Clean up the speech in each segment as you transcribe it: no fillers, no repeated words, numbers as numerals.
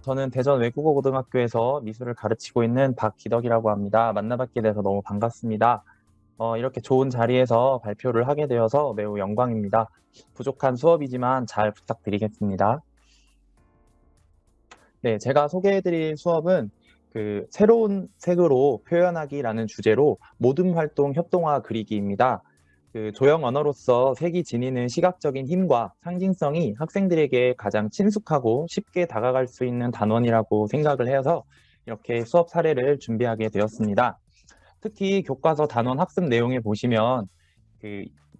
저는 대전 외국어고등학교에서 미술을 가르치고 있는 박기덕이라고 합니다. 만나뵙게 돼서 너무 반갑습니다. 이렇게 좋은 자리에서 발표를 하게 되어서 매우 영광입니다. 부족한 수업이지만 잘 부탁드리겠습니다. 네, 제가 소개해드릴 수업은 새로운 색으로 표현하기라는 주제로 모든 활동 협동화 그리기입니다. 조형 언어로서 색이 지니는 시각적인 힘과 상징성이 학생들에게 가장 친숙하고 쉽게 다가갈 수 있는 단원이라고 생각을 해서 이렇게 수업 사례를 준비하게 되었습니다. 특히 교과서 단원 학습 내용에 보시면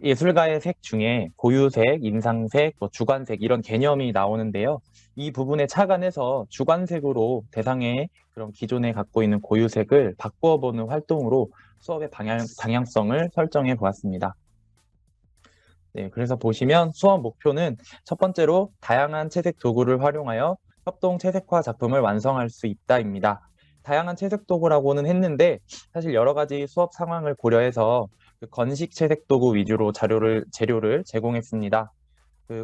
예술가의 색 중에 고유색, 인상색, 주관색 이런 개념이 나오는데요. 이 부분에 착안해서 주관색으로 대상의 그런 기존에 갖고 있는 고유색을 바꾸어 보는 활동으로 수업의 방향성을 설정해 보았습니다. 네, 그래서 보시면 수업 목표는 첫 번째로 다양한 채색 도구를 활용하여 협동 채색화 작품을 완성할 수 있다입니다. 다양한 채색 도구라고는 했는데 사실 여러 가지 수업 상황을 고려해서 건식 채색 도구 위주로 재료를 제공했습니다.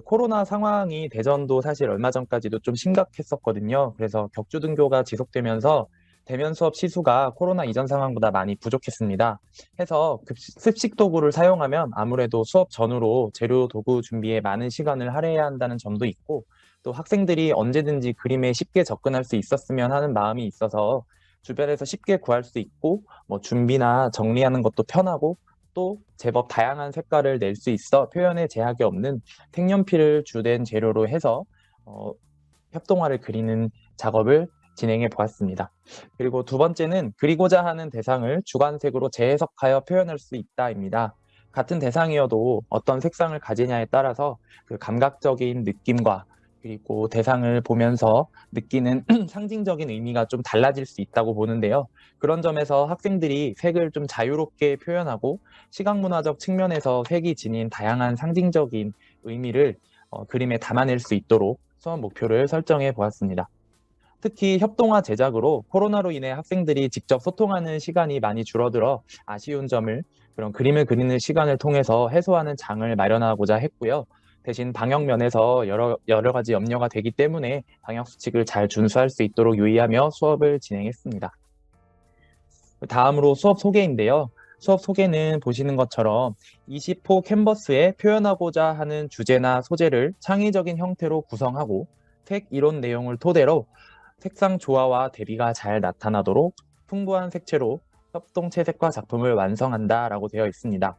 코로나 상황이 대전도 사실 얼마 전까지도 좀 심각했었거든요. 그래서 격주 등교가 지속되면서 대면 수업 시수가 코로나 이전 상황보다 많이 부족했습니다. 해서 습식 도구를 사용하면 아무래도 수업 전후로 재료 도구 준비에 많은 시간을 할애해야 한다는 점도 있고, 또 학생들이 언제든지 그림에 쉽게 접근할 수 있었으면 하는 마음이 있어서 주변에서 쉽게 구할 수 있고, 준비나 정리하는 것도 편하고, 또 제법 다양한 색깔을 낼 수 있어 표현에 제약이 없는 색연필을 주된 재료로 해서 협동화를 그리는 작업을 진행해 보았습니다. 그리고 두 번째는 그리고자 하는 대상을 주관색으로 재해석하여 표현할 수 있다입니다. 같은 대상이어도 어떤 색상을 가지냐에 따라서 그 감각적인 느낌과 그리고 대상을 보면서 느끼는 상징적인 의미가 좀 달라질 수 있다고 보는데요. 그런 점에서 학생들이 색을 좀 자유롭게 표현하고 시각문화적 측면에서 색이 지닌 다양한 상징적인 의미를 그림에 담아낼 수 있도록 수업 목표를 설정해 보았습니다. 특히 협동화 제작으로 코로나로 인해 학생들이 직접 소통하는 시간이 많이 줄어들어 아쉬운 점을 그런 그림을 그리는 시간을 통해서 해소하는 장을 마련하고자 했고요. 대신 방역 면에서 여러 가지 염려가 되기 때문에 방역 수칙을 잘 준수할 수 있도록 유의하며 수업을 진행했습니다. 다음으로 수업 소개인데요. 수업 소개는 보시는 것처럼 20호 캔버스에 표현하고자 하는 주제나 소재를 창의적인 형태로 구성하고 색 이론 내용을 토대로 색상 조화와 대비가 잘 나타나도록 풍부한 색채로 협동 채색과 작품을 완성한다라고 되어 있습니다.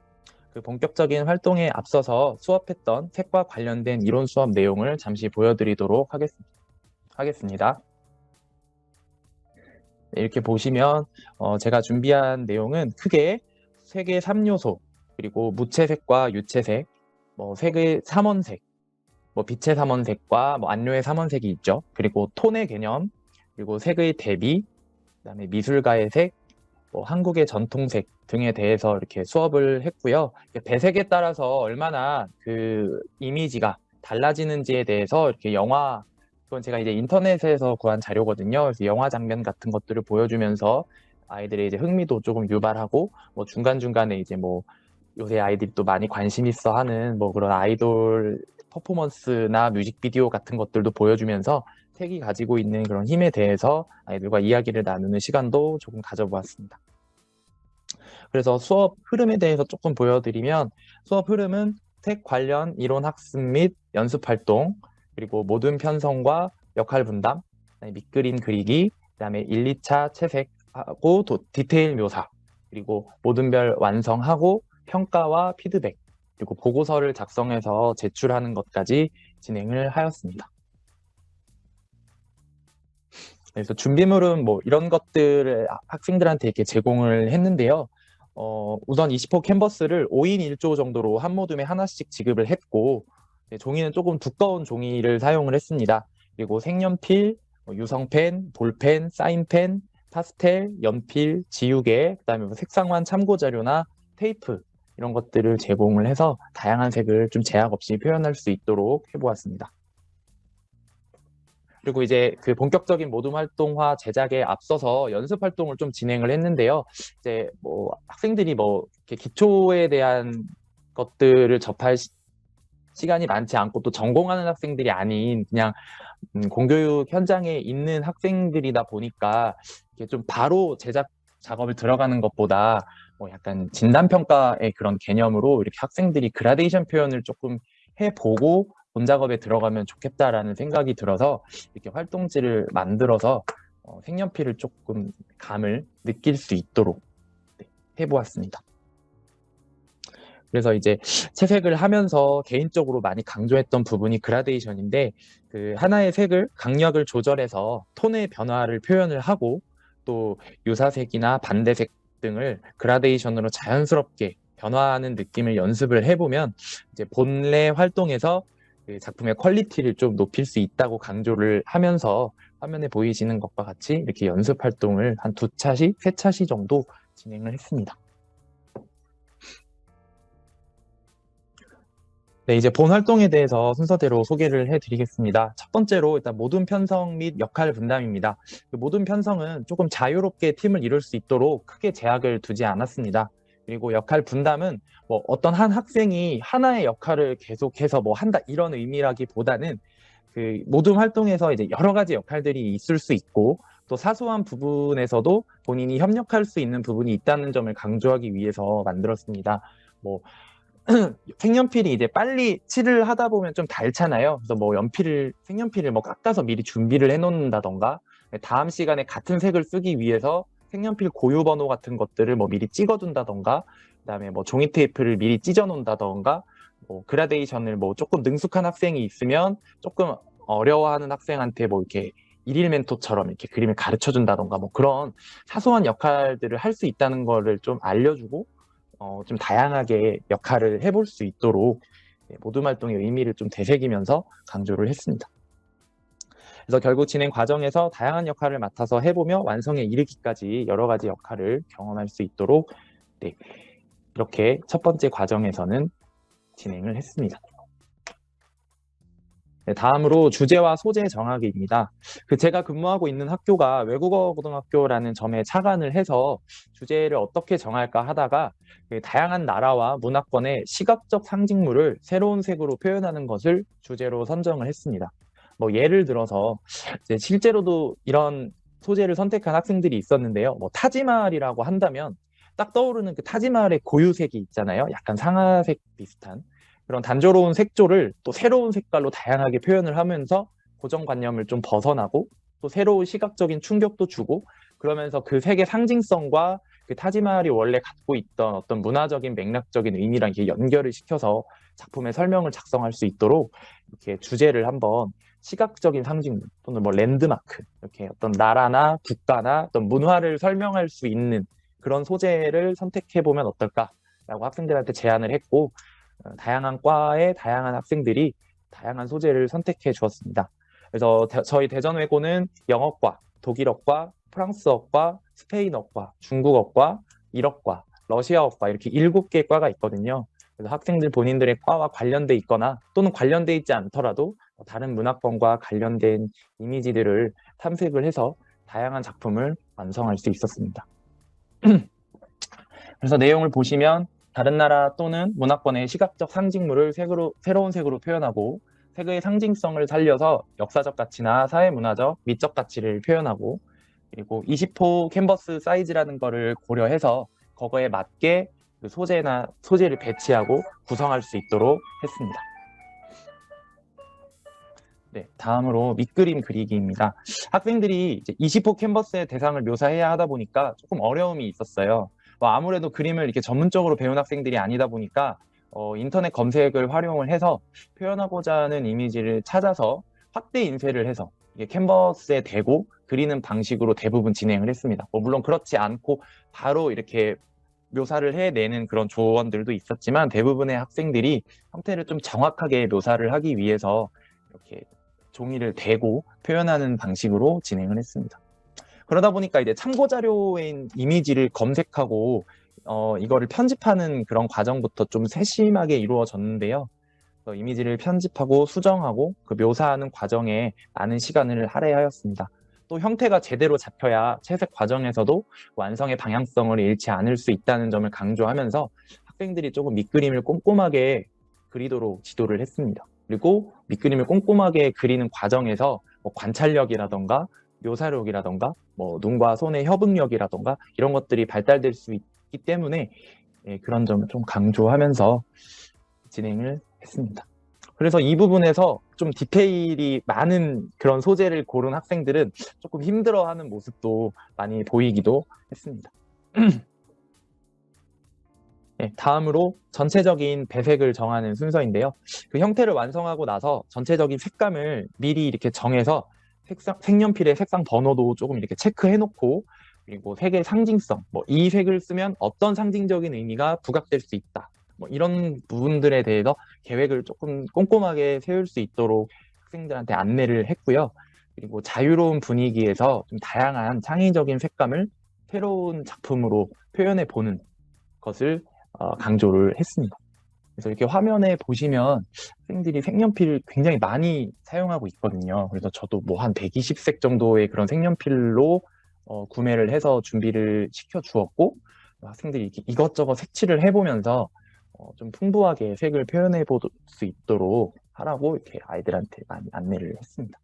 본격적인 활동에 앞서서 수업했던 색과 관련된 이론 수업 내용을 잠시 보여드리도록 하겠습니다. 이렇게 보시면 제가 준비한 내용은 크게 색의 3요소, 그리고 무채색과 유채색, 색의 삼원색, 빛의 삼원색과 안료의 삼원색이 있죠. 그리고 톤의 개념, 그리고 색의 대비, 그다음에 미술가의 색, 한국의 전통색 등에 대해서 이렇게 수업을 했고요. 배색에 따라서 얼마나 그 이미지가 달라지는지에 대해서 이렇게 그건 제가 이제 인터넷에서 구한 자료거든요. 그래서 영화 장면 같은 것들을 보여주면서 아이들의 이제 흥미도 조금 유발하고, 중간중간에 이제 요새 아이들이 또 많이 관심 있어 하는 그런 아이돌 퍼포먼스나 뮤직비디오 같은 것들도 보여주면서 색이 가지고 있는 그런 힘에 대해서 아이들과 이야기를 나누는 시간도 조금 가져보았습니다. 그래서 수업 흐름에 대해서 조금 보여드리면, 수업 흐름은 색 관련 이론 학습 및 연습 활동, 그리고 모든 편성과 역할 분담, 밑그림 그리기, 그다음에 1, 2차 채색하고 디테일 묘사, 그리고 모든별 완성하고 평가와 피드백, 그리고 보고서를 작성해서 제출하는 것까지 진행을 하였습니다. 그래서 준비물은 이런 것들을 학생들한테 이렇게 제공을 했는데요. 우선 20호 캔버스를 5인 1조 정도로 한 모둠에 하나씩 지급을 했고, 종이는 조금 두꺼운 종이를 사용을 했습니다. 그리고 색연필, 유성펜, 볼펜, 사인펜, 파스텔, 연필, 지우개, 그다음에 색상환 참고 자료나 테이프 이런 것들을 제공을 해서 다양한 색을 좀 제약 없이 표현할 수 있도록 해보았습니다. 그리고 이제 본격적인 모둠 활동화 제작에 앞서서 연습 활동을 좀 진행을 했는데요. 이제 학생들이 이렇게 기초에 대한 것들을 접할 시간이 많지 않고 또 전공하는 학생들이 아닌 그냥 공교육 현장에 있는 학생들이다 보니까 이게 좀 바로 제작 작업을 들어가는 것보다 뭐 약간 진단평가의 그런 개념으로 이렇게 학생들이 그라데이션 표현을 조금 해보고 본 작업에 들어가면 좋겠다라는 생각이 들어서 이렇게 활동지를 만들어서 색연필을 조금 감을 느낄 수 있도록 해보았습니다. 그래서 이제 채색을 하면서 개인적으로 많이 강조했던 부분이 그라데이션인데 그 하나의 색을 강약을 조절해서 톤의 변화를 표현을 하고 또 유사색이나 반대색 등을 그라데이션으로 자연스럽게 변화하는 느낌을 연습을 해보면 이제 본래 활동에서 그 작품의 퀄리티를 좀 높일 수 있다고 강조를 하면서 화면에 보이시는 것과 같이 이렇게 연습 활동을 한 2차시, 3차시 정도 진행을 했습니다. 네, 이제 본 활동에 대해서 순서대로 소개를 해드리겠습니다. 첫 번째로 일단 모든 편성 및 역할 분담입니다. 모든 편성은 조금 자유롭게 팀을 이룰 수 있도록 크게 제약을 두지 않았습니다. 그리고 역할 분담은 뭐 어떤 한 학생이 하나의 역할을 계속해서 뭐 한다 이런 의미라기보다는 그 모든 활동에서 이제 여러 가지 역할들이 있을 수 있고 또 사소한 부분에서도 본인이 협력할 수 있는 부분이 있다는 점을 강조하기 위해서 만들었습니다. 뭐 색연필이 이제 빨리 칠을 하다 보면 좀 닳잖아요. 그래서 뭐 색연필을 뭐 깎아서 미리 준비를 해 놓는다던가 다음 시간에 같은 색을 쓰기 위해서 색연필 고유 번호 같은 것들을 뭐 미리 찍어 둔다던가 그다음에 뭐 종이 테이프를 미리 찢어 놓는다던가 뭐 그라데이션을 뭐 조금 능숙한 학생이 있으면 조금 어려워하는 학생한테 뭐 이렇게 일일 멘토처럼 이렇게 그림을 가르쳐 준다던가 뭐 그런 사소한 역할들을 할 수 있다는 거를 좀 알려주고 좀 다양하게 역할을 해볼 수 있도록 모둠 활동의 의미를 좀 되새기면서 강조를 했습니다. 그래서 결국 진행 과정에서 다양한 역할을 맡아서 해보며 완성에 이르기까지 여러 가지 역할을 경험할 수 있도록 이렇게 첫 번째 과정에서는 진행을 했습니다. 네, 다음으로 주제와 소재 정하기입니다. 제가 근무하고 있는 학교가 외국어 고등학교라는 점에 착안을 해서 주제를 어떻게 정할까 하다가 다양한 나라와 문화권의 시각적 상징물을 새로운 색으로 표현하는 것을 주제로 선정을 했습니다. 뭐 예를 들어서 이제 실제로도 이런 소재를 선택한 학생들이 있었는데요. 뭐 타지마할이라고 한다면 딱 떠오르는 그 타지마할의 고유색이 있잖아요. 약간 상아색 비슷한. 그런 단조로운 색조를 또 새로운 색깔로 다양하게 표현을 하면서 고정관념을 좀 벗어나고 또 새로운 시각적인 충격도 주고 그러면서 그 색의 상징성과 그 타지마할이 원래 갖고 있던 어떤 문화적인 맥락적인 의미랑 이렇게 연결을 시켜서 작품의 설명을 작성할 수 있도록 이렇게 주제를 한번 시각적인 상징물 또는 뭐 랜드마크 이렇게 어떤 나라나 국가나 어떤 문화를 설명할 수 있는 그런 소재를 선택해 보면 어떨까라고 학생들한테 제안을 했고 다양한 과의 다양한 학생들이 다양한 소재를 선택해 주었습니다. 그래서 저희 대전외고는 영어과, 독일어과, 프랑스어과, 스페인어과, 중국어과, 일어과, 러시아어과 이렇게 7개 과가 있거든요. 그래서 학생들 본인들의 과와 관련돼 있거나 또는 관련돼 있지 않더라도 다른 문화권과 관련된 이미지들을 탐색을 해서 다양한 작품을 완성할 수 있었습니다. 그래서 내용을 보시면 다른 나라 또는 문화권의 시각적 상징물을 새로운 색으로 표현하고 색의 상징성을 살려서 역사적 가치나 사회문화적, 미적 가치를 표현하고 그리고 20호 캔버스 사이즈라는 거를 고려해서 그거에 맞게 그 소재를 배치하고 구성할 수 있도록 했습니다. 네, 다음으로 밑그림 그리기입니다. 학생들이 이제 20호 캔버스의 대상을 묘사해야 하다 보니까 조금 어려움이 있었어요. 아무래도 그림을 이렇게 전문적으로 배운 학생들이 아니다 보니까 인터넷 검색을 활용을 해서 표현하고자 하는 이미지를 찾아서 확대 인쇄를 해서 이게 캔버스에 대고 그리는 방식으로 대부분 진행을 했습니다. 물론 그렇지 않고 바로 이렇게 묘사를 해내는 그런 조언들도 있었지만 대부분의 학생들이 형태를 좀 정확하게 묘사를 하기 위해서 이렇게 종이를 대고 표현하는 방식으로 진행을 했습니다. 그러다 보니까 이제 참고 자료인 이미지를 검색하고 이거를 편집하는 그런 과정부터 좀 세심하게 이루어졌는데요. 이미지를 편집하고 수정하고 그 묘사하는 과정에 많은 시간을 할애하였습니다. 또 형태가 제대로 잡혀야 채색 과정에서도 완성의 방향성을 잃지 않을 수 있다는 점을 강조하면서 학생들이 조금 밑그림을 꼼꼼하게 그리도록 지도를 했습니다. 그리고 밑그림을 꼼꼼하게 그리는 과정에서 뭐 관찰력이라던가 묘사력이라던가 뭐 눈과 손의 협응력이라던가 이런 것들이 발달될 수 있기 때문에 그런 점을 좀 강조하면서 진행을 했습니다. 그래서 이 부분에서 좀 디테일이 많은 그런 소재를 고른 학생들은 조금 힘들어하는 모습도 많이 보이기도 했습니다. 다음으로 전체적인 배색을 정하는 순서인데요. 그 형태를 완성하고 나서 전체적인 색감을 미리 이렇게 정해서 색연필의 색상 번호도 조금 이렇게 체크해 놓고, 그리고 색의 상징성, 뭐 이 색을 쓰면 어떤 상징적인 의미가 부각될 수 있다, 뭐 이런 부분들에 대해서 계획을 조금 꼼꼼하게 세울 수 있도록 학생들한테 안내를 했고요. 그리고 자유로운 분위기에서 좀 다양한 창의적인 색감을 새로운 작품으로 표현해 보는 것을 강조를 했습니다. 그래서 이렇게 화면에 보시면 학생들이 색연필을 굉장히 많이 사용하고 있거든요. 그래서 저도 뭐 한 120색 정도의 그런 색연필로 구매를 해서 준비를 시켜 주었고, 학생들이 이렇게 이것저것 색칠을 해보면서 좀 풍부하게 색을 표현해 볼 수 있도록 하라고 이렇게 아이들한테 많이 안내를 했습니다.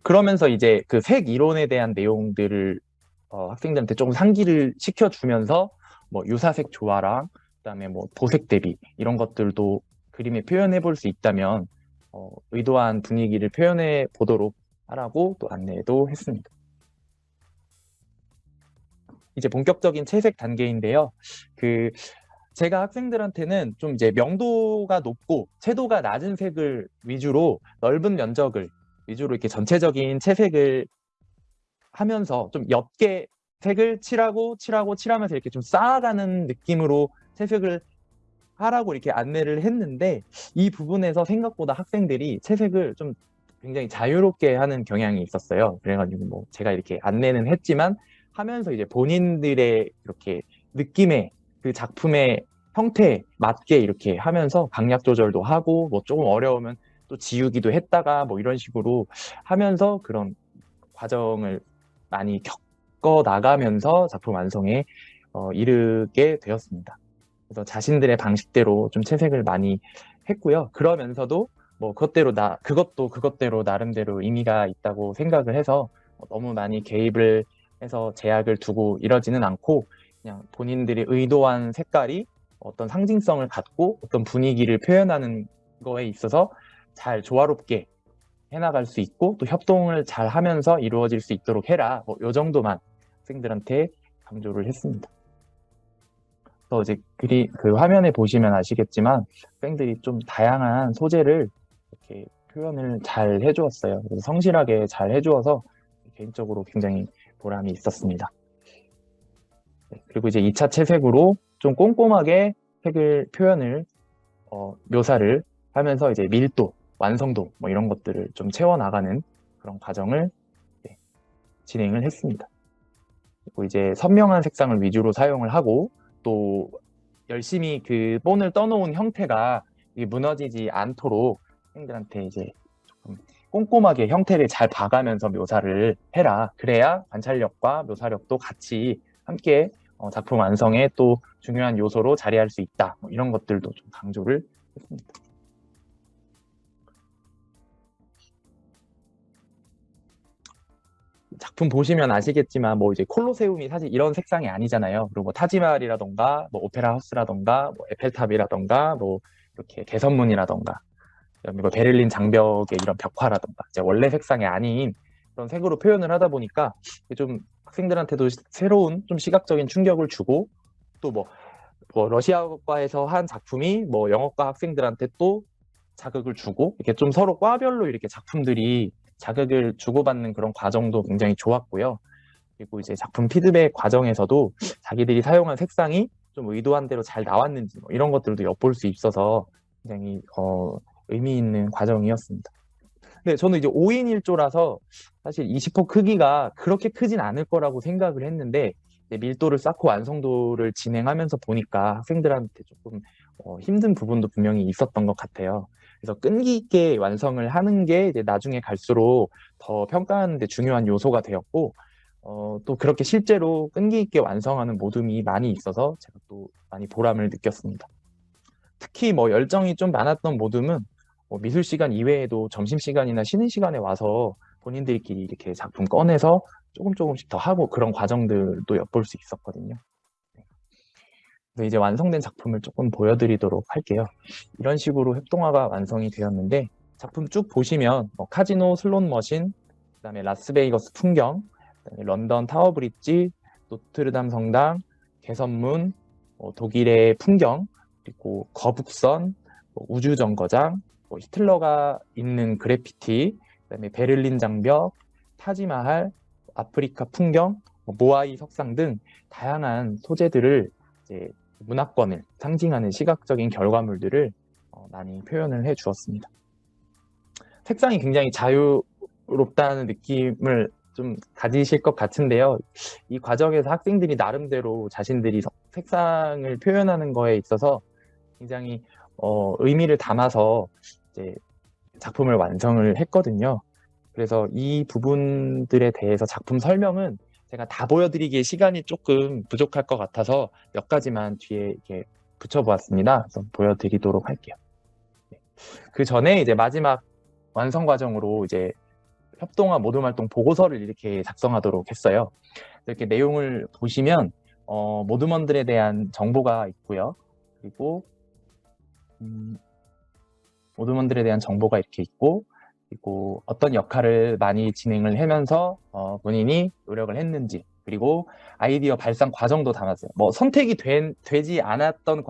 그러면서 이제 그 색 이론에 대한 내용들을 학생들한테 조금 상기를 시켜주면서 뭐 유사색 조화랑 그다음에 뭐 도색 대비 이런 것들도 그림에 표현해 볼 수 있다면 의도한 분위기를 표현해 보도록 하라고 또 안내도 했습니다. 이제 본격적인 채색 단계인데요. 제가 학생들한테는 좀 이제 명도가 높고 채도가 낮은 색을 위주로 넓은 면적을 위주로 이렇게 전체적인 채색을 하면서 좀 옅게 색을 칠하면서 이렇게 좀 쌓아가는 느낌으로 채색을 하라고 이렇게 안내를 했는데, 이 부분에서 생각보다 학생들이 채색을 좀 굉장히 자유롭게 하는 경향이 있었어요. 그래가지고 뭐 제가 이렇게 안내는 했지만 하면서 이제 본인들의 이렇게 느낌의 그 작품의 형태에 맞게 이렇게 하면서 강약 조절도 하고, 뭐 조금 어려우면 또 지우기도 했다가 뭐 이런 식으로 하면서 그런 과정을 많이 겪어 나가면서 작품 완성에 이르게 되었습니다. 그래서 자신들의 방식대로 좀 채색을 많이 했고요. 그러면서도 뭐 그것대로 나름대로 의미가 있다고 생각을 해서 너무 많이 개입을 해서 제약을 두고 이러지는 않고, 그냥 본인들이 의도한 색깔이 어떤 상징성을 갖고 어떤 분위기를 표현하는 거에 있어서 잘 조화롭게 해나갈 수 있고 또 협동을 잘 하면서 이루어질 수 있도록 해라, 뭐 요 정도만 학생들한테 강조를 했습니다. 그래서 이제 그 화면에 보시면 아시겠지만 학생들이 좀 다양한 소재를 이렇게 표현을 잘 해주었어요. 그래서 성실하게 잘 해주어서 개인적으로 굉장히 보람이 있었습니다. 그리고 이제 2차 채색으로 좀 꼼꼼하게 색을 표현을 묘사를 하면서 이제 밀도, 완성도 뭐 이런 것들을 좀 채워나가는 그런 과정을 진행을 했습니다. 그리고 이제 선명한 색상을 위주로 사용을 하고, 또 열심히 그 본을 떠놓은 형태가 무너지지 않도록 학생들한테 이제 조금 꼼꼼하게 형태를 잘 봐가면서 묘사를 해라. 그래야 관찰력과 묘사력도 같이 함께 작품 완성에 또 중요한 요소로 자리할 수 있다. 뭐 이런 것들도 좀 강조를 했습니다. 작품 보시면 아시겠지만 뭐 이제 콜로세움이 사실 이런 색상이 아니잖아요. 그리고 뭐 타지마할이라던가 뭐 오페라 하우스라던가 뭐 에펠탑이라던가 뭐 이렇게 개선문이라던가 뭐 베를린 장벽의 이런 벽화라던가 이제 원래 색상이 아닌 그런 색으로 표현을 하다 보니까 좀 학생들한테도 새로운 좀 시각적인 충격을 주고, 또 뭐 러시아어과에서 한 작품이 뭐 영어과 학생들한테 또 자극을 주고, 이렇게 좀 서로 과별로 이렇게 작품들이 자극을 주고받는 그런 과정도 굉장히 좋았고요. 그리고 이제 작품 피드백 과정에서도 자기들이 사용한 색상이 좀 의도한 대로 잘 나왔는지 뭐 이런 것들도 엿볼 수 있어서 굉장히 의미 있는 과정이었습니다. 근데 저는 이제 5인 1조라서 사실 20호 크기가 그렇게 크진 않을 거라고 생각을 했는데, 밀도를 쌓고 완성도를 진행하면서 보니까 학생들한테 조금 힘든 부분도 분명히 있었던 것 같아요. 그래서 끈기 있게 완성을 하는 게 이제 나중에 갈수록 더 평가하는 데 중요한 요소가 되었고, 또 그렇게 실제로 끈기 있게 완성하는 모둠이 많이 있어서 제가 또 많이 보람을 느꼈습니다. 특히 뭐 열정이 좀 많았던 모둠은 미술 시간 이외에도 점심 시간이나 쉬는 시간에 와서 본인들끼리 이렇게 작품 꺼내서 조금씩 더 하고 그런 과정들도 엿볼 수 있었거든요. 그래서 이제 완성된 작품을 조금 보여드리도록 할게요. 이런 식으로 협동화가 완성이 되었는데 작품 쭉 보시면 카지노 슬롯 머신, 그다음에 라스베이거스 풍경, 그다음에 런던 타워 브릿지, 노트르담 성당, 개선문, 독일의 풍경, 그리고 거북선, 우주 정거장, 히틀러가 있는 그래피티, 그다음에 베를린 장벽, 타지마할, 아프리카 풍경, 모아이 석상 등 다양한 소재들을 이제 문화권을 상징하는 시각적인 결과물들을 많이 표현을 해 주었습니다. 색상이 굉장히 자유롭다는 느낌을 좀 가지실 것 같은데요. 이 과정에서 학생들이 나름대로 자신들이 색상을 표현하는 거에 있어서 굉장히 의미를 담아서 이제 작품을 완성을 했거든요. 그래서 이 부분들에 대해서 작품 설명은 제가 다 보여드리기에 시간이 조금 부족할 것 같아서 몇 가지만 뒤에 이렇게 붙여보았습니다. 그래서 보여드리도록 할게요. 그 전에 이제 마지막 완성 과정으로 이제 협동화 모둠 활동 보고서를 이렇게 작성하도록 했어요. 이렇게 내용을 보시면 모둠원들에 대한 정보가 있고요. 그리고 모둠원들에 대한 정보가 이렇게 있고, 그리고 어떤 역할을 많이 진행을 하면서 본인이 노력을 했는지, 그리고 아이디어 발상 과정도 담았어요. 뭐 선택이 되지 않았던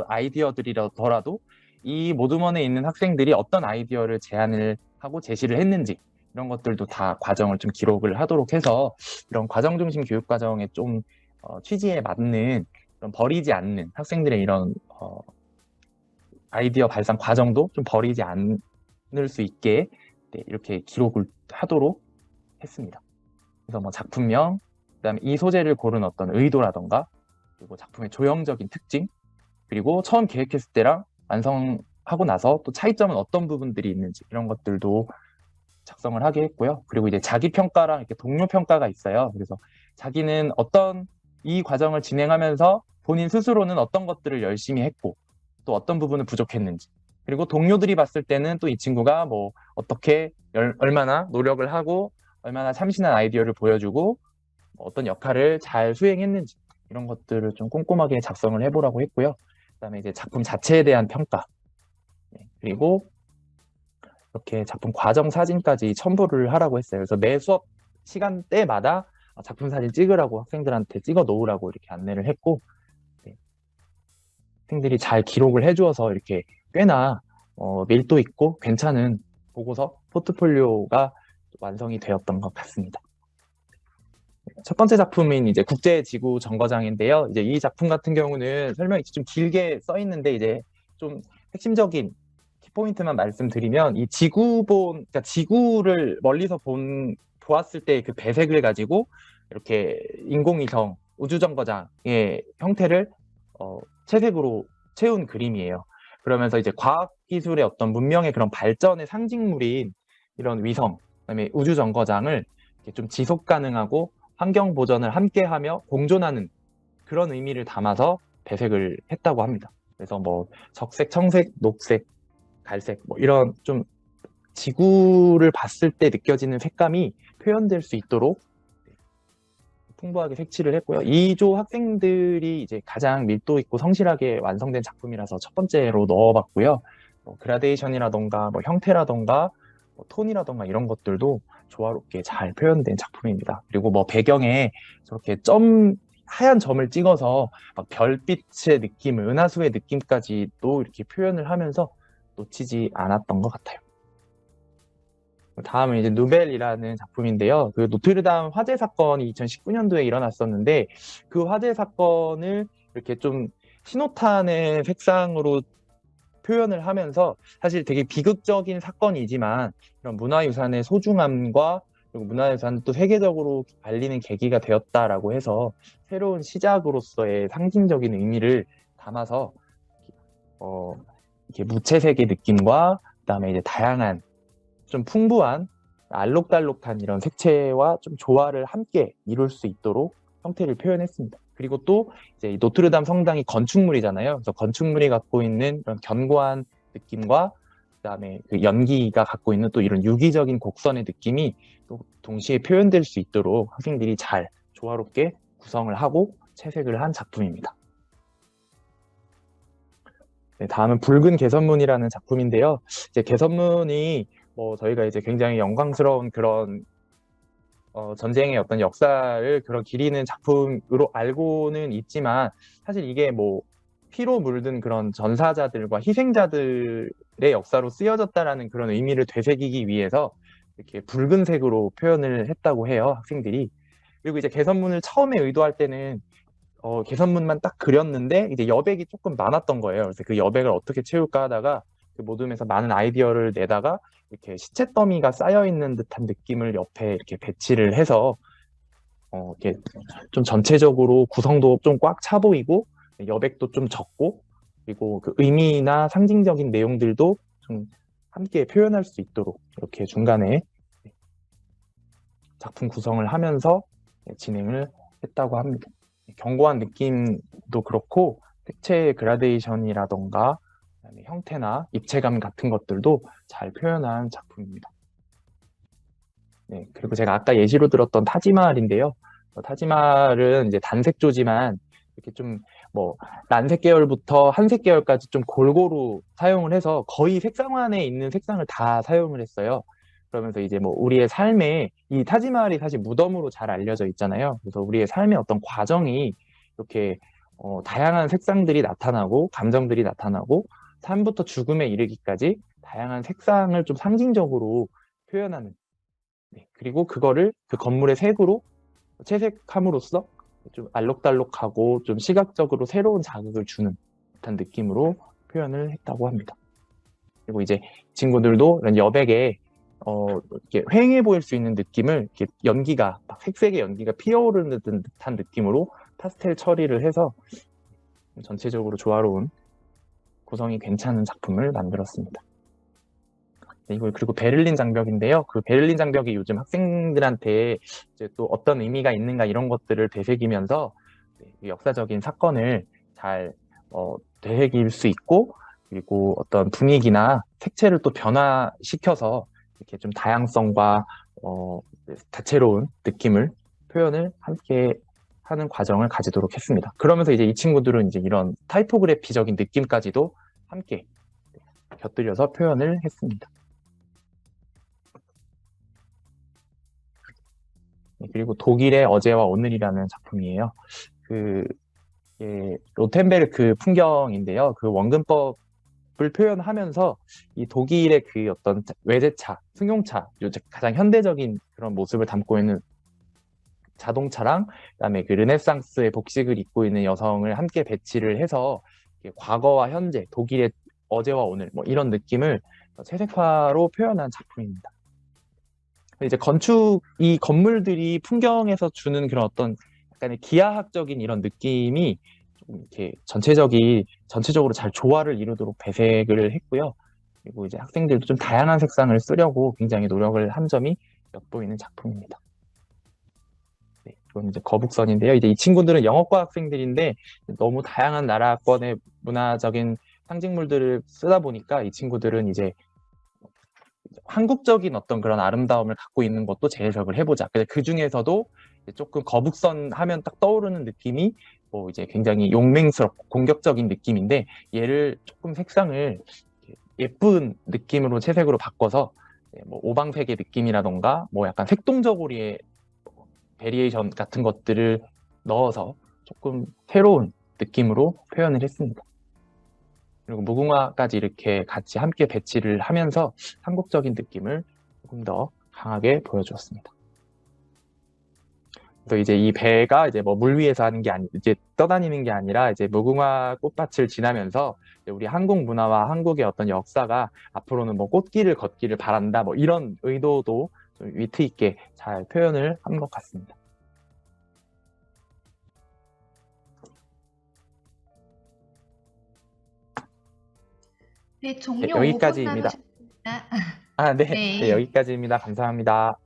아이디어들이더라도 이 모둠원에 있는 학생들이 어떤 아이디어를 제안을 하고 제시를 했는지 이런 것들도 다 과정을 좀 기록을 하도록 해서 이런 과정 중심 교육 과정에 좀 취지에 맞는 그런 버리지 않는 학생들의 이런 아이디어 발상 과정도 좀 버리지 않을 수 있게 이렇게 기록을 하도록 했습니다. 그래서 뭐 작품명, 그다음에 이 소재를 고른 어떤 의도라던가, 그리고 작품의 조형적인 특징, 그리고 처음 계획했을 때랑 완성하고 나서 또 차이점은 어떤 부분들이 있는지 이런 것들도 작성을 하게 했고요. 그리고 이제 자기 평가랑 이렇게 동료 평가가 있어요. 그래서 자기는 이 과정을 진행하면서 본인 스스로는 어떤 것들을 열심히 했고 또 어떤 부분은 부족했는지, 그리고 동료들이 봤을 때는 또 이 친구가 뭐 어떻게 얼마나 노력을 하고 얼마나 참신한 아이디어를 보여주고 어떤 역할을 잘 수행했는지 이런 것들을 좀 꼼꼼하게 작성을 해보라고 했고요. 그다음에 이제 작품 자체에 대한 평가, 그리고 이렇게 작품 과정 사진까지 첨부를 하라고 했어요. 그래서 매 수업 시간대마다 작품 사진 찍으라고 학생들한테 찍어 놓으라고 이렇게 안내를 했고, 학생들이 잘 기록을 해주어서 이렇게 꽤나 밀도 있고 괜찮은 보고서, 포트폴리오가 완성이 되었던 것 같습니다. 첫 번째 작품인 이제 국제지구 정거장인데요. 이제 이 작품 같은 경우는 설명이 좀 길게 써 있는데 이제 좀 핵심적인 키포인트만 말씀드리면 이 그러니까 지구를 멀리서 보았을 때 그 배색을 가지고 이렇게 인공위성 우주정거장의 형태를 채색으로 채운 그림이에요. 그러면서 이제 과학기술의 어떤 문명의 그런 발전의 상징물인 이런 위성, 그다음에 우주정거장을 좀 지속 가능하고 환경 보전을 함께하며 공존하는 그런 의미를 담아서 배색을 했다고 합니다. 그래서 뭐 적색, 청색, 녹색, 갈색 뭐 이런 좀 지구를 봤을 때 느껴지는 색감이 표현될 수 있도록 풍부하게 색칠을 했고요. 2조 학생들이 이제 가장 밀도 있고 성실하게 완성된 작품이라서 첫 번째로 넣어봤고요. 뭐 그라데이션이라던가 뭐 형태라던가 뭐 톤이라던가 이런 것들도 조화롭게 잘 표현된 작품입니다. 그리고 뭐 배경에 저렇게 하얀 점을 찍어서 막 별빛의 느낌, 은하수의 느낌까지도 이렇게 표현을 하면서 놓치지 않았던 것 같아요. 다음은 이제 누벨이라는 작품인데요. 그 노트르담 화재 사건이 2019년도에 일어났었는데 그 화재 사건을 이렇게 좀 신호탄의 색상으로 표현을 하면서 사실 되게 비극적인 사건이지만 이런 문화유산의 소중함과 그리고 문화유산을 또 세계적으로 알리는 계기가 되었다라고 해서 새로운 시작으로서의 상징적인 의미를 담아서 이렇게 무채색의 느낌과 그다음에 이제 다양한 좀 풍부한 알록달록한 이런 색채와 좀 조화를 함께 이룰 수 있도록 형태를 표현했습니다. 그리고 또 이제 노트르담 성당이 건축물이잖아요. 그래서 건축물이 갖고 있는 그런 견고한 느낌과 그다음에 그 연기가 갖고 있는 또 이런 유기적인 곡선의 느낌이 또 동시에 표현될 수 있도록 학생들이 잘 조화롭게 구성을 하고 채색을 한 작품입니다. 네, 다음은 붉은 개선문이라는 작품인데요. 이제 개선문이 저희가 이제 굉장히 영광스러운 그런 전쟁의 어떤 역사를 그런 기리는 작품으로 알고는 있지만 사실 이게 피로 물든 그런 전사자들과 희생자들의 역사로 쓰여졌다라는 그런 의미를 되새기기 위해서 이렇게 붉은색으로 표현을 했다고 해요, 학생들이. 그리고 이제 개선문을 처음에 의도할 때는 개선문만 딱 그렸는데 이제 여백이 조금 많았던 거예요. 그래서 그 여백을 어떻게 채울까 하다가 그 모둠에서 많은 아이디어를 내다가 이렇게 시체 더미가 쌓여 있는 듯한 느낌을 옆에 이렇게 배치를 해서 이렇게 좀 전체적으로 구성도 좀 꽉 차 보이고 여백도 좀 적고 그리고 그 의미나 상징적인 내용들도 좀 함께 표현할 수 있도록 이렇게 중간에 작품 구성을 하면서 진행을 했다고 합니다. 견고한 느낌도 그렇고 색채의 그라데이션이라던가 그다음에 형태나 입체감 같은 것들도 잘 표현한 작품입니다. 네, 그리고 제가 아까 예시로 들었던 타지마할인데요. 타지마할은 이제 단색조지만 이렇게 좀蓝색 계열부터 한색 계열까지 좀 골고루 사용을 해서 거의 색상환에 있는 색상을 다 사용을 했어요. 그러면서 이제 우리의 삶에 이 타지마할이 사실 무덤으로 잘 알려져 있잖아요. 그래서 우리의 삶의 어떤 과정이 이렇게 다양한 색상들이 나타나고 감정들이 나타나고 삶부터 죽음에 이르기까지 다양한 색상을 좀 상징적으로 표현하는 네, 그리고 그거를 그 건물의 색으로 채색함으로써 좀 알록달록하고 좀 시각적으로 새로운 자극을 주는 듯한 느낌으로 표현을 했다고 합니다. 그리고 이제 친구들도 이런 여백에 이렇게 휑해 보일 수 있는 느낌을 이렇게 연기가 막 색색의 연기가 피어오르는 듯한 느낌으로 파스텔 처리를 해서 전체적으로 조화로운 구성이 괜찮은 작품을 만들었습니다. 네, 이거 그리고 베를린 장벽인데요. 그 베를린 장벽이 요즘 학생들한테 이제 또 어떤 의미가 있는가 이런 것들을 되새기면서 역사적인 사건을 잘 되새길 수 있고 그리고 어떤 분위기나 색채를 또 변화시켜서 이렇게 좀 다양성과 다채로운 느낌을 표현을 함께 하는 과정을 가지도록 했습니다. 그러면서 이제 이 친구들은 이제 이런 타이포그래피적인 느낌까지도 함께 곁들여서 표현을 했습니다. 그리고 독일의 어제와 오늘이라는 작품이에요. 그 로텐베르크 풍경인데요. 그 원근법을 표현하면서 이 독일의 그 어떤 외제차, 승용차, 가장 현대적인 그런 모습을 담고 있는 자동차랑 그다음에 그 르네상스의 복식을 입고 있는 여성을 함께 배치를 해서 과거와 현재, 독일의 어제와 오늘 이런 느낌을 채색화로 표현한 작품입니다. 이제 이 건물들이 풍경에서 주는 그런 어떤 약간의 기하학적인 이런 느낌이 좀 이렇게 전체적으로 잘 조화를 이루도록 배색을 했고요. 그리고 이제 학생들도 좀 다양한 색상을 쓰려고 굉장히 노력을 한 점이 엿보이는 작품입니다. 네, 이건 이제 거북선인데요. 이제 이 친구들은 영어과 학생들인데 너무 다양한 나라권의 문화적인 상징물들을 쓰다 보니까 이 친구들은 이제 한국적인 어떤 그런 아름다움을 갖고 있는 것도 재해석을 해보자. 그 중에서도 조금 거북선 하면 딱 떠오르는 느낌이 이제 굉장히 용맹스럽고 공격적인 느낌인데 얘를 조금 색상을 예쁜 느낌으로 채색으로 바꿔서 오방색의 느낌이라던가 약간 색동저고리의 베리에이션 같은 것들을 넣어서 조금 새로운 느낌으로 표현을 했습니다. 그리고 무궁화까지 이렇게 같이 함께 배치를 하면서 한국적인 느낌을 조금 더 강하게 보여주었습니다. 그래서 이제 이 배가 이제 물 위에서 하는 게 이제 떠다니는 게 아니라 이제 무궁화 꽃밭을 지나면서 우리 한국 문화와 한국의 어떤 역사가 앞으로는 꽃길을 걷기를 바란다 이런 의도도 좀 위트 있게 잘 표현을 한 것 같습니다. 네, 종료 네, 5분 여기까지입니다. 남으셨습니다. 네. 네, 네, 여기까지입니다. 감사합니다.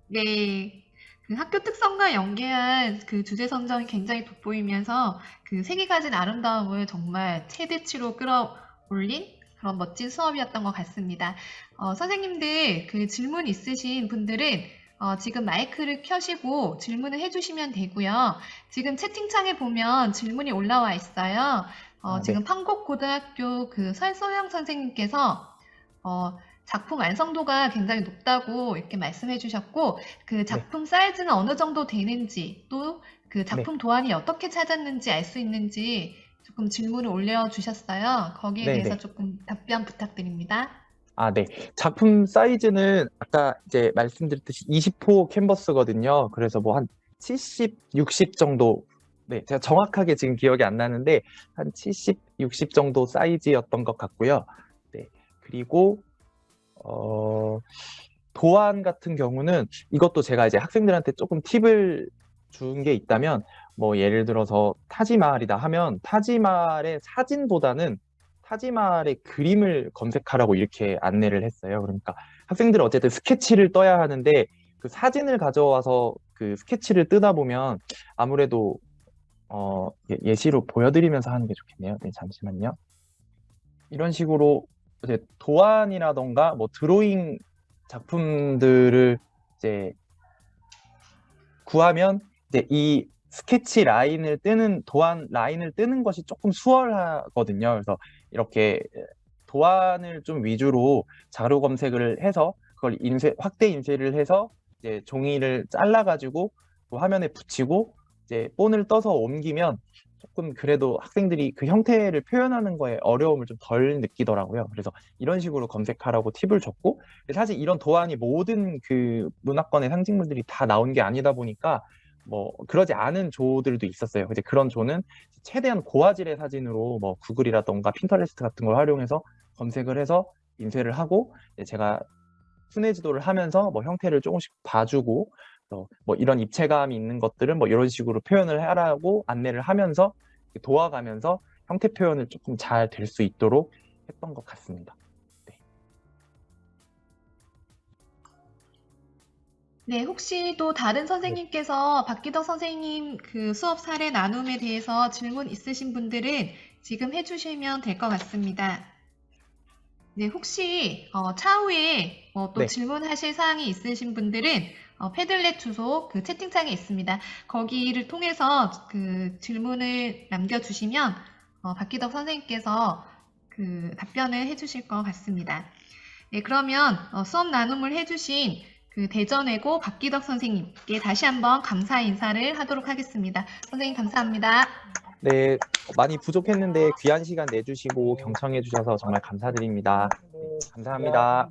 네. 그 학교 특성과 연계한 그 주제 선정이 굉장히 돋보이면서 그 색이 가진 아름다움을 정말 최대치로 끌어올린 그런 멋진 수업이었던 것 같습니다. 선생님들 그 질문 있으신 분들은 지금 마이크를 켜시고 질문을 해주시면 되고요. 지금 채팅창에 보면 질문이 올라와 있어요. 네. 지금 판곡고등학교 그 설소영 선생님께서 어, 작품 완성도가 굉장히 높다고 이렇게 말씀해 주셨고, 그 네. 작품 사이즈는 어느 정도 되는지, 또 그 네. 작품 도안이 어떻게 찾았는지 알 수 있는지 조금 질문을 올려주셨어요. 거기에 네. 대해서 네. 조금 답변 부탁드립니다. 네. 작품 사이즈는 아까 이제 말씀드렸듯이 20호 캔버스거든요. 그래서 뭐 한 70, 60 정도. 네, 제가 정확하게 지금 기억이 안 나는데 한 70, 60 정도 사이즈였던 것 같고요. 네. 그리고 어, 도안 같은 경우는 이것도 제가 이제 학생들한테 조금 팁을 준 게 있다면 뭐 예를 들어서 타지마할이다 하면 타지마할의 사진보다는 타지마할의 그림을 검색하라고 이렇게 안내를 했어요. 그러니까 학생들은 어쨌든 스케치를 떠야 하는데 그 사진을 가져와서 그 스케치를 뜨다 보면 아무래도 예시로 보여드리면서 하는 게 좋겠네요. 네, 잠시만요. 이런 식으로 이제 도안이라던가 뭐 드로잉 작품들을 이제 구하면 이제 이 스케치 라인을 뜨는 도안 라인을 뜨는 것이 조금 수월하거든요. 그래서 이렇게 도안을 좀 위주로 자료 검색을 해서 그걸 확대 인쇄를 해서 이제 종이를 잘라가지고 그 화면에 붙이고 이제 본을 떠서 옮기면 조금 그래도 학생들이 그 형태를 표현하는 거에 어려움을 좀 덜 느끼더라고요. 그래서 이런 식으로 검색하라고 팁을 줬고 사실 이런 도안이 모든 그 문화권의 상징물들이 다 나온 게 아니다 보니까 뭐 그러지 않은 조들도 있었어요. 이제 그런 조는 최대한 고화질의 사진으로 뭐 구글이라던가 핀터레스트 같은 걸 활용해서 검색을 해서 인쇄를 하고 제가 순회 지도를 하면서 뭐 형태를 조금씩 봐주고 뭐 이런 입체감이 있는 것들은 뭐 이런 식으로 표현을 하라고 안내를 하면서 도와가면서 형태 표현을 조금 잘 될 수 있도록 했던 것 같습니다. 네. 네, 혹시 또 다른 네. 선생님께서 박기덕 선생님 그 수업 사례 나눔에 대해서 질문 있으신 분들은 지금 해주시면 될 것 같습니다. 네, 혹시 차후에 또 네. 질문하실 사항이 있으신 분들은 패들렛 주소 그 채팅창에 있습니다. 거기를 통해서 그 질문을 남겨주시면 박기덕 선생님께서 그 답변을 해주실 것 같습니다. 네, 그러면 수업 나눔을 해주신 그 대전외고 박기덕 선생님께 다시 한번 감사 인사를 하도록 하겠습니다. 선생님 감사합니다. 네, 많이 부족했는데 귀한 시간 내주시고 경청해 주셔서 정말 감사드립니다. 네, 감사합니다.